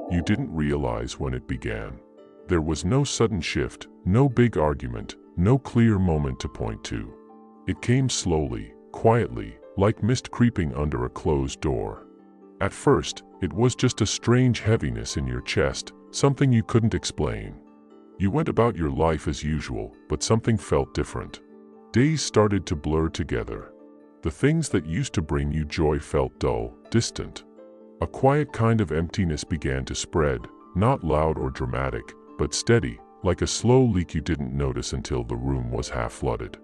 You didn't realize when it began. There was no sudden shift, no big argument, no clear moment to point to. It came slowly, quietly, like mist creeping under a closed door. At first, it was just a strange heaviness in your chest, something you couldn't explain. You went about your life as usual, but something felt different. Days started to blur together. The things that used to bring you joy felt dull, distant. A quiet kind of emptiness began to spread, not loud or dramatic, but steady, like a slow leak you didn't notice until the room was half flooded.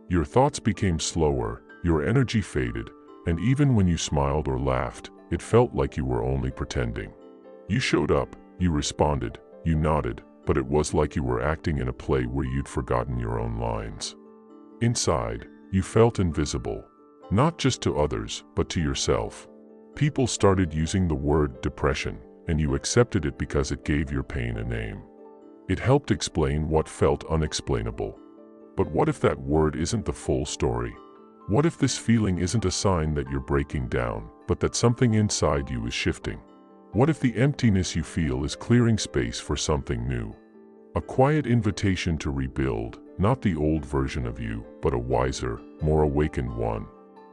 Your thoughts became slower, your energy faded, and even when you smiled or laughed, it felt like you were only pretending. You showed up, you responded, you nodded, but it was like you were acting in a play where you'd forgotten your own lines. Inside, you felt invisible, not just to others, but to yourself. People started using the word depression, and you accepted it because it gave your pain a name. It helped explain what felt unexplainable. But what if that word isn't the full story? What if this feeling isn't a sign that you're breaking down, but that something inside you is shifting? What if the emptiness you feel is clearing space for something new? A quiet invitation to rebuild, not the old version of you, but a wiser, more awakened one.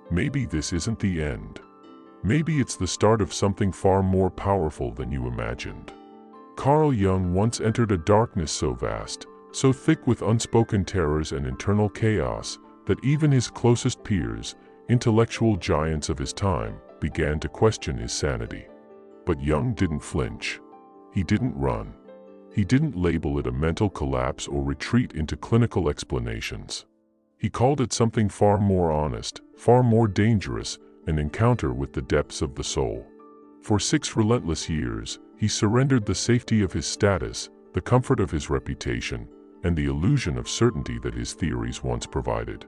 Maybe this isn't the end. Maybe it's the start of something far more powerful than you imagined. Carl Jung once entered a darkness so vast, so thick with unspoken terrors and internal chaos, that even his closest peers, intellectual giants of his time, began to question his sanity. But Jung didn't flinch. He didn't run. He didn't label it a mental collapse or retreat into clinical explanations. He called it something far more honest, far more dangerous, an encounter with the depths of the soul. For 6 relentless years, he surrendered the safety of his status, the comfort of his reputation, and the illusion of certainty that his theories once provided.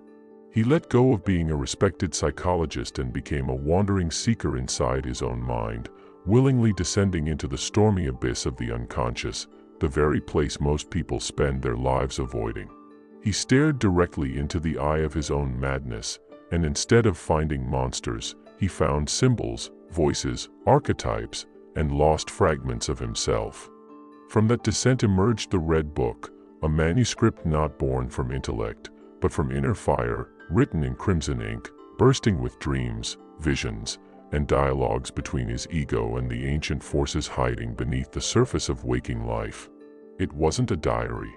He let go of being a respected psychologist and became a wandering seeker inside his own mind, willingly descending into the stormy abyss of the unconscious, the very place most people spend their lives avoiding. He stared directly into the eye of his own madness, and instead of finding monsters, he found symbols, voices, archetypes, and lost fragments of himself. From that descent emerged the Red Book, a manuscript not born from intellect, but from inner fire, written in crimson ink, bursting with dreams, visions, and dialogues between his ego and the ancient forces hiding beneath the surface of waking life. It wasn't a diary.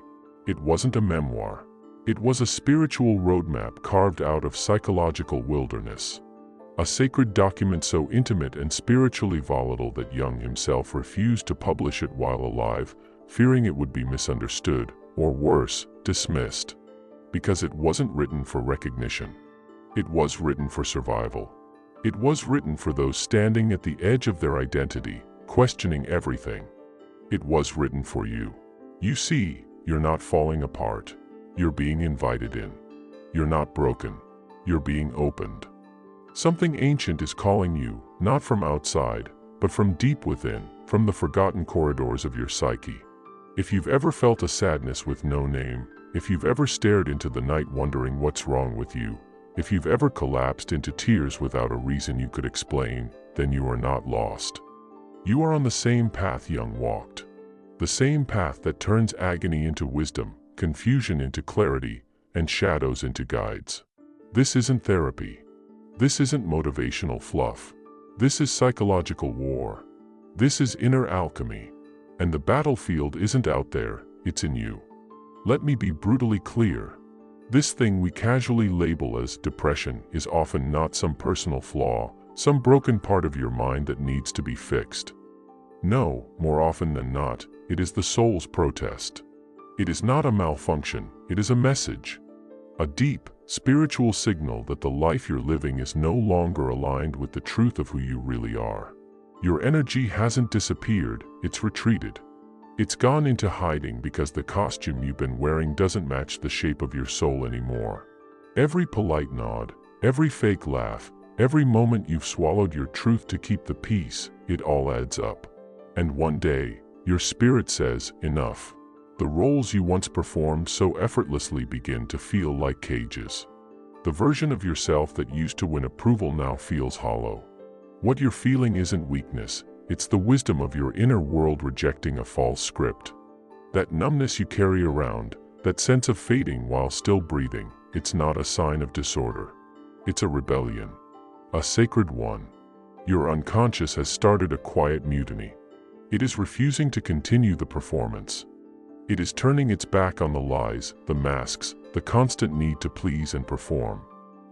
It wasn't a memoir. It was a spiritual roadmap carved out of psychological wilderness. A sacred document so intimate and spiritually volatile that Jung himself refused to publish it while alive, fearing it would be misunderstood, or worse, dismissed. Because it wasn't written for recognition. It was written for survival. It was written for those standing at the edge of their identity, questioning everything. It was written for you. You see, you're not falling apart. You're being invited in. You're not broken. You're being opened. Something ancient is calling you, not from outside, but from deep within, from the forgotten corridors of your psyche. If you've ever felt a sadness with no name, if you've ever stared into the night wondering what's wrong with you, if you've ever collapsed into tears without a reason you could explain, then you are not lost. You are on the same path Jung walked. The same path that turns agony into wisdom, confusion into clarity, and shadows into guides. This isn't therapy. This isn't motivational fluff. This is psychological war. This is inner alchemy. And the battlefield isn't out there, it's in you. Let me be brutally clear. This thing we casually label as depression is often not some personal flaw, some broken part of your mind that needs to be fixed. No, more often than not, it is the soul's protest. It is not a malfunction, it is a message. A deep, spiritual signal that the life you're living is no longer aligned with the truth of who you really are. Your energy hasn't disappeared, it's retreated. It's gone into hiding because the costume you've been wearing doesn't match the shape of your soul anymore. Every polite nod, every fake laugh, every moment you've swallowed your truth to keep the peace, it all adds up. And one day, your spirit says, enough. The roles you once performed so effortlessly begin to feel like cages. The version of yourself that used to win approval now feels hollow. What you're feeling isn't weakness, It's the wisdom of your inner world rejecting a false script. That numbness you carry around, that sense of fading while still breathing, it's not a sign of disorder. It's a rebellion. A sacred one. Your unconscious has started a quiet mutiny. It is refusing to continue the performance. It is turning its back on the lies, the masks, the constant need to please and perform.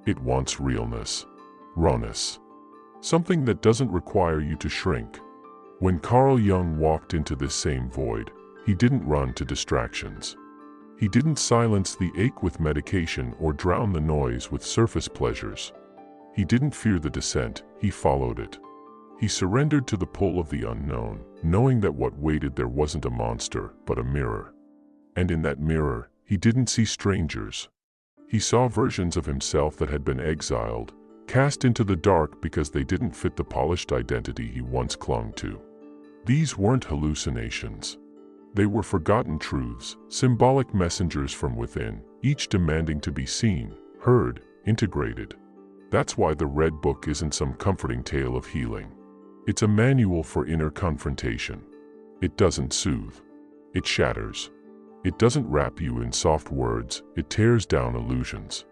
It wants realness. Rawness. Something that doesn't require you to shrink. When Carl Jung walked into this same void, he didn't run to distractions. He didn't silence the ache with medication or drown the noise with surface pleasures. He didn't fear the descent, he followed it. He surrendered to the pull of the unknown, knowing that what waited there wasn't a monster, but a mirror. And in that mirror, he didn't see strangers. He saw versions of himself that had been exiled, cast into the dark because they didn't fit the polished identity he once clung to. These weren't hallucinations. They were forgotten truths, symbolic messengers from within, each demanding to be seen, heard, integrated. That's why the Red Book isn't some comforting tale of healing. It's a manual for inner confrontation. It doesn't soothe. It shatters. It doesn't wrap you in soft words, it tears down illusions.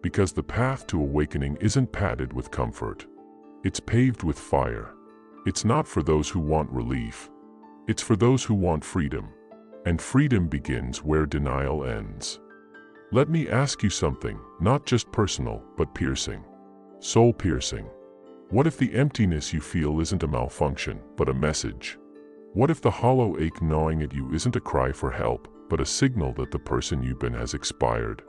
Because the path to awakening isn't padded with comfort. It's paved with fire. It's not for those who want relief. It's for those who want freedom. And freedom begins where denial ends. Let me ask you something, not just personal, but piercing. Soul-piercing. What if the emptiness you feel isn't a malfunction, but a message? What if the hollow ache gnawing at you isn't a cry for help, but a signal that the person you've been has expired?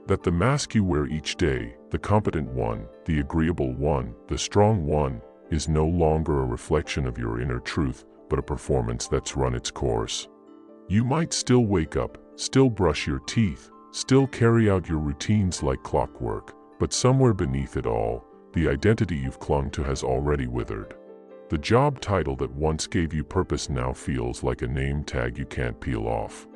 That the mask you wear each day, the competent one, the agreeable one, the strong one, is no longer a reflection of your inner truth, but a performance that's run its course. You might still wake up, still brush your teeth, still carry out your routines like clockwork, but somewhere beneath it all, the identity you've clung to has already withered. The job title that once gave you purpose now feels like a name tag you can't peel off.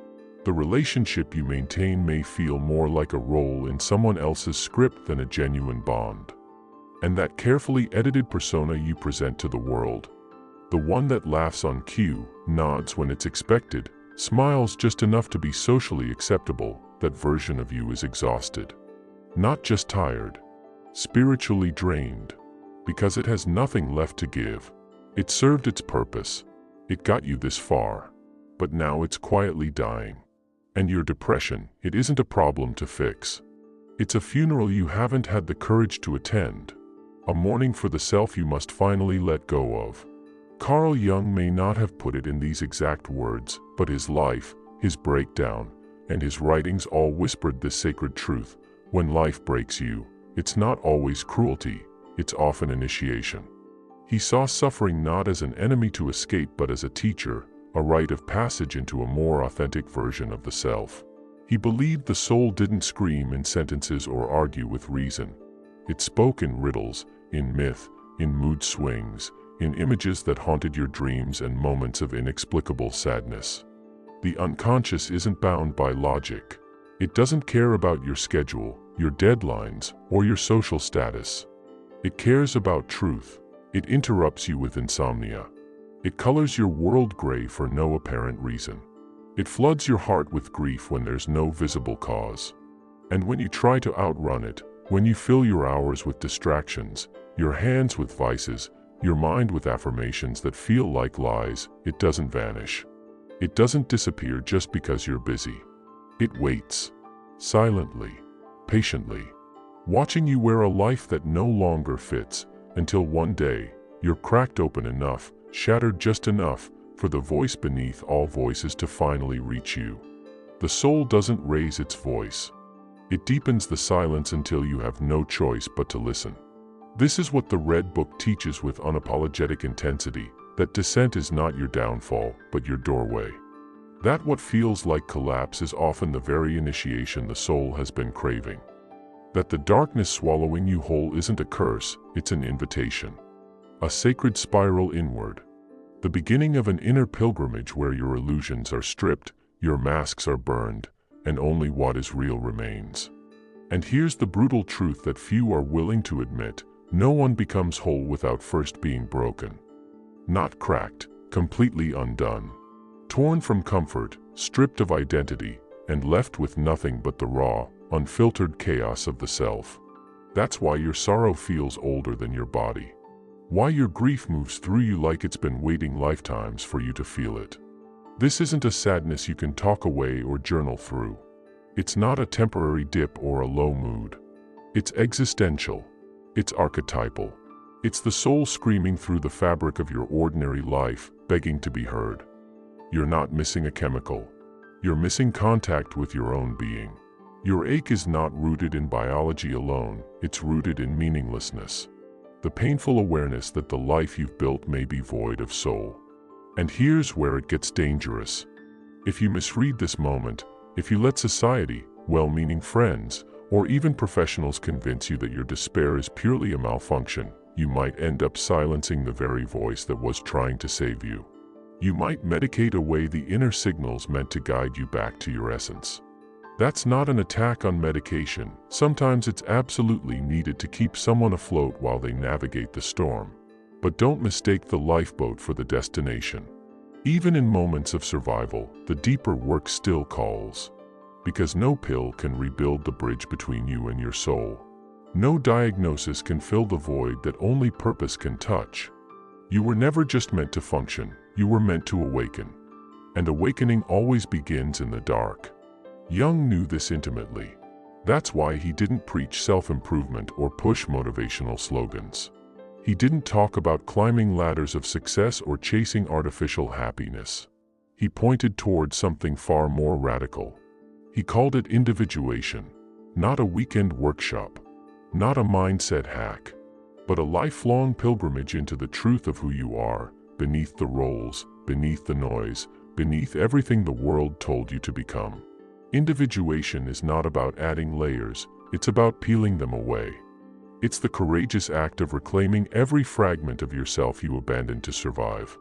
The relationship you maintain may feel more like a role in someone else's script than a genuine bond. And that carefully edited persona you present to the world, the one that laughs on cue, nods when it's expected, smiles just enough to be socially acceptable, that version of you is exhausted. Not just tired, spiritually drained. Because it has nothing left to give. It served its purpose. It got you this far. But now it's quietly dying. And your depression, it isn't a problem to fix. It's a funeral you haven't had the courage to attend. A mourning for the self you must finally let go of. Carl Jung may not have put it in these exact words, but his life, his breakdown, and his writings all whispered this sacred truth. When life breaks you, it's not always cruelty, it's often initiation. He saw suffering not as an enemy to escape but as a teacher, a rite of passage into a more authentic version of the self. He believed the soul didn't scream in sentences or argue with reason. It spoke in riddles, in myth, in mood swings, in images that haunted your dreams and moments of inexplicable sadness. The unconscious isn't bound by logic. It doesn't care about your schedule, your deadlines, or your social status. It cares about truth. It interrupts you with insomnia. It colors your world gray for no apparent reason. It floods your heart with grief when there's no visible cause. And when you try to outrun it, when you fill your hours with distractions, your hands with vices, your mind with affirmations that feel like lies, it doesn't vanish. It doesn't disappear just because you're busy. It waits. Silently. Patiently. Watching you wear a life that no longer fits, until one day, you're cracked open enough, shattered just enough, for the voice beneath all voices to finally reach you. The soul doesn't raise its voice. It deepens the silence until you have no choice but to listen. This is what the Red Book teaches with unapologetic intensity, that descent is not your downfall, but your doorway. That what feels like collapse is often the very initiation the soul has been craving. That the darkness swallowing you whole isn't a curse, it's an invitation. A sacred spiral inward. The beginning of an inner pilgrimage where your illusions are stripped, your masks are burned, and only what is real remains. And here's the brutal truth that few are willing to admit: no one becomes whole without first being broken. not cracked, completely undone. Torn from comfort, stripped of identity, and left with nothing but the raw, unfiltered chaos of the self. That's why your sorrow feels older than your body. Why your grief moves through you like it's been waiting lifetimes for you to feel it. This isn't a sadness you can talk away or journal through. It's not a temporary dip or a low mood. It's existential. It's archetypal. It's the soul screaming through the fabric of your ordinary life, begging to be heard. You're not missing a chemical. You're missing contact with your own being. Your ache is not rooted in biology alone, it's rooted in meaninglessness. The painful awareness that the life you've built may be void of soul. And here's where it gets dangerous. If you misread this moment, if you let society, well-meaning friends, or even professionals convince you that your despair is purely a malfunction, you might end up silencing the very voice that was trying to save you. You might medicate away the inner signals meant to guide you back to your essence. That's not an attack on medication. Sometimes it's absolutely needed to keep someone afloat while they navigate the storm. But don't mistake the lifeboat for the destination. Even in moments of survival, the deeper work still calls. Because no pill can rebuild the bridge between you and your soul. No diagnosis can fill the void that only purpose can touch. You were never just meant to function, you were meant to awaken. And awakening always begins in the dark. Jung knew this intimately. That's why he didn't preach self-improvement or push motivational slogans. He didn't talk about climbing ladders of success or chasing artificial happiness. He pointed toward something far more radical. He called it individuation, not a weekend workshop, not a mindset hack, but a lifelong pilgrimage into the truth of who you are, beneath the roles, beneath the noise, beneath everything the world told you to become. Individuation is not about adding layers, it's about peeling them away. It's the courageous act of reclaiming every fragment of yourself you abandoned to survive.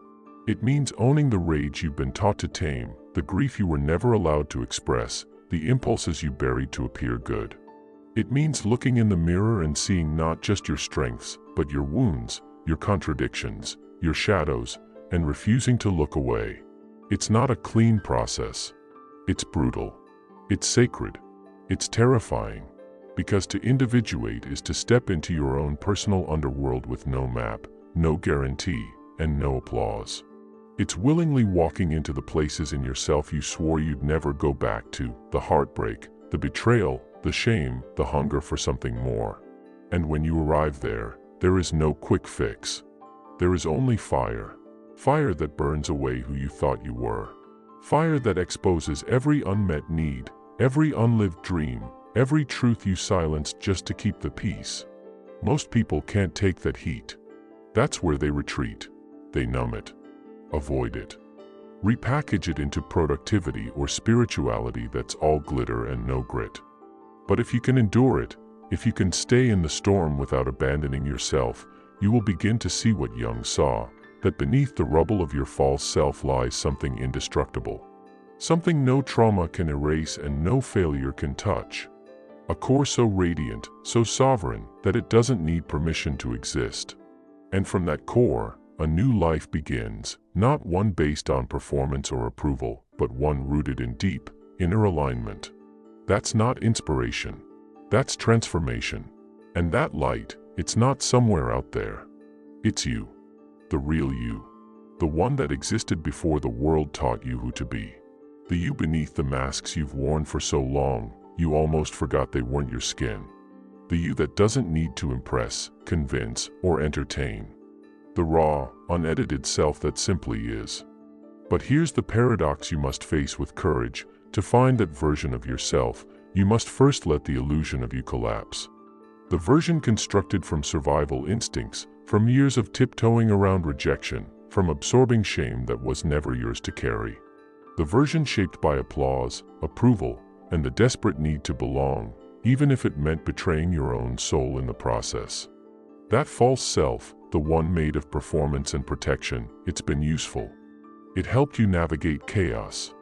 It means owning the rage you've been taught to tame, the grief you were never allowed to express, the impulses you buried to appear good. It means looking in the mirror and seeing not just your strengths, but your wounds, your contradictions, your shadows, and refusing to look away. It's not a clean process. It's brutal. It's sacred. It's terrifying. Because to individuate is to step into your own personal underworld with no map, no guarantee, and no applause. It's willingly walking into the places in yourself you swore you'd never go back to, the heartbreak, the betrayal, the shame, the hunger for something more. And when you arrive there, there is no quick fix. There is only fire. Fire that burns away who you thought you were. Fire that exposes every unmet need, every unlived dream, every truth you silenced just to keep the peace. Most people can't take that heat. That's where they retreat. They numb it. Avoid it. Repackage it into productivity or spirituality that's all glitter and no grit. But if you can endure it, if you can stay in the storm without abandoning yourself, you will begin to see what Jung saw, that beneath the rubble of your false self lies something indestructible. Something no trauma can erase and no failure can touch. A core so radiant, so sovereign, that it doesn't need permission to exist. And from that core, a new life begins, not one based on performance or approval, but one rooted in deep, inner alignment. That's not inspiration. That's transformation. And that light, it's not somewhere out there. It's you. The real you. The one that existed before the world taught you who to be. The you beneath the masks you've worn for so long, you almost forgot they weren't your skin. The you that doesn't need to impress, convince, or entertain. The raw, unedited self that simply is. But here's the paradox you must face with courage. To find that version of yourself, you must first let the illusion of you collapse. The version constructed from survival instincts, from years of tiptoeing around rejection, from absorbing shame that was never yours to carry. The version shaped by applause, approval, and the desperate need to belong, even if it meant betraying your own soul in the process. That false self, the one made of performance and protection, it's been useful. It helped you navigate chaos.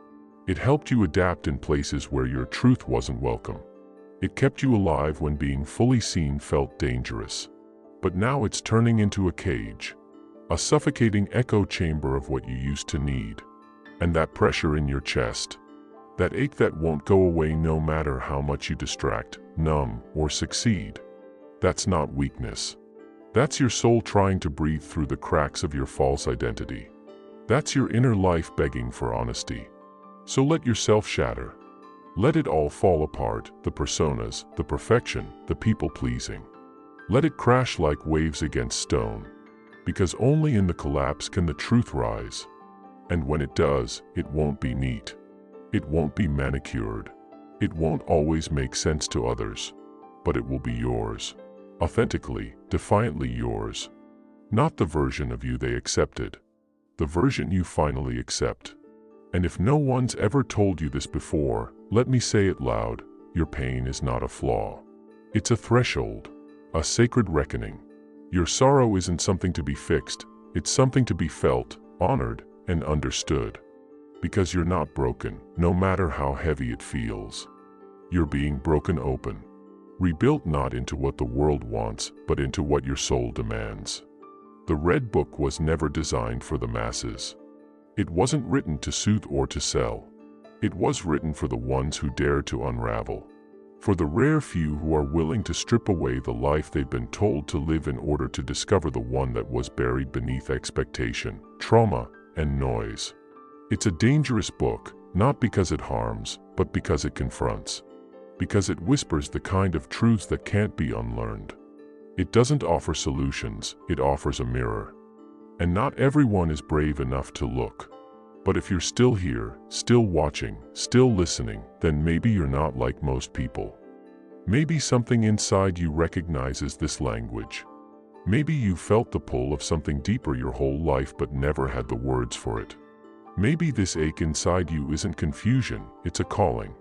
It helped you adapt in places where your truth wasn't welcome. It kept you alive when being fully seen felt dangerous. But now it's turning into a cage. a suffocating echo chamber of what you used to need. And that pressure in your chest, that ache that won't go away no matter how much you distract, numb, or succeed, that's not weakness. That's your soul trying to breathe through the cracks of your false identity. That's your inner life begging for honesty. So let yourself shatter. Let it all fall apart, the personas, the perfection, the people-pleasing. Let it crash like waves against stone, because only in the collapse can the truth rise. And when it does, it won't be neat. It won't be manicured. It won't always make sense to others, but it will be yours. Authentically, defiantly yours. Not the version of you they accepted. The version you finally accept. And if no one's ever told you this before, let me say it loud, your pain is not a flaw. It's a threshold, a sacred reckoning. Your sorrow isn't something to be fixed, it's something to be felt, honored, and understood. Because you're not broken, no matter how heavy it feels. You're being broken open. Rebuilt not into what the world wants, but into what your soul demands. The Red Book was never designed for the masses. It wasn't written to soothe or to sell. It was written for the ones who dare to unravel. For the rare few who are willing to strip away the life they've been told to live in order to discover the one that was buried beneath expectation, trauma, and noise. It's a dangerous book, not because it harms, but because it confronts. Because it whispers the kind of truths that can't be unlearned. It doesn't offer solutions, it offers a mirror. And not everyone is brave enough to look. But if you're still here, still watching, still listening, then maybe you're not like most people. Maybe something inside you recognizes this language. Maybe you felt the pull of something deeper your whole life but never had the words for it. Maybe this ache inside you isn't confusion, it's a calling.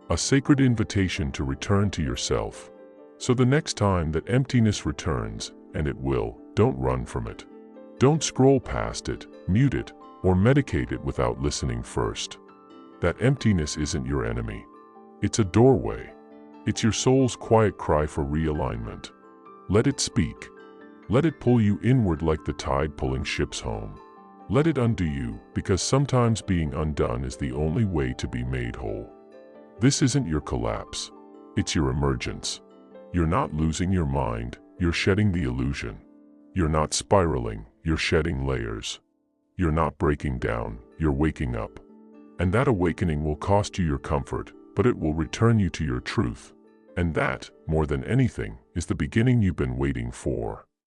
A sacred invitation to return to yourself. So the next time that emptiness returns, and it will, don't run from it. Don't scroll past it, mute it, or medicate it without listening first. That emptiness isn't your enemy. It's a doorway. It's your soul's quiet cry for realignment. Let it speak. Let it pull you inward like the tide pulling ships home. Let it undo you, because sometimes being undone is the only way to be made whole. This isn't your collapse. It's your emergence. You're not losing your mind, you're shedding the illusion. You're not spiraling, you're shedding layers. You're not breaking down, you're waking up. And that awakening will cost you your comfort, but it will return you to your truth. And that, more than anything, is the beginning you've been waiting for.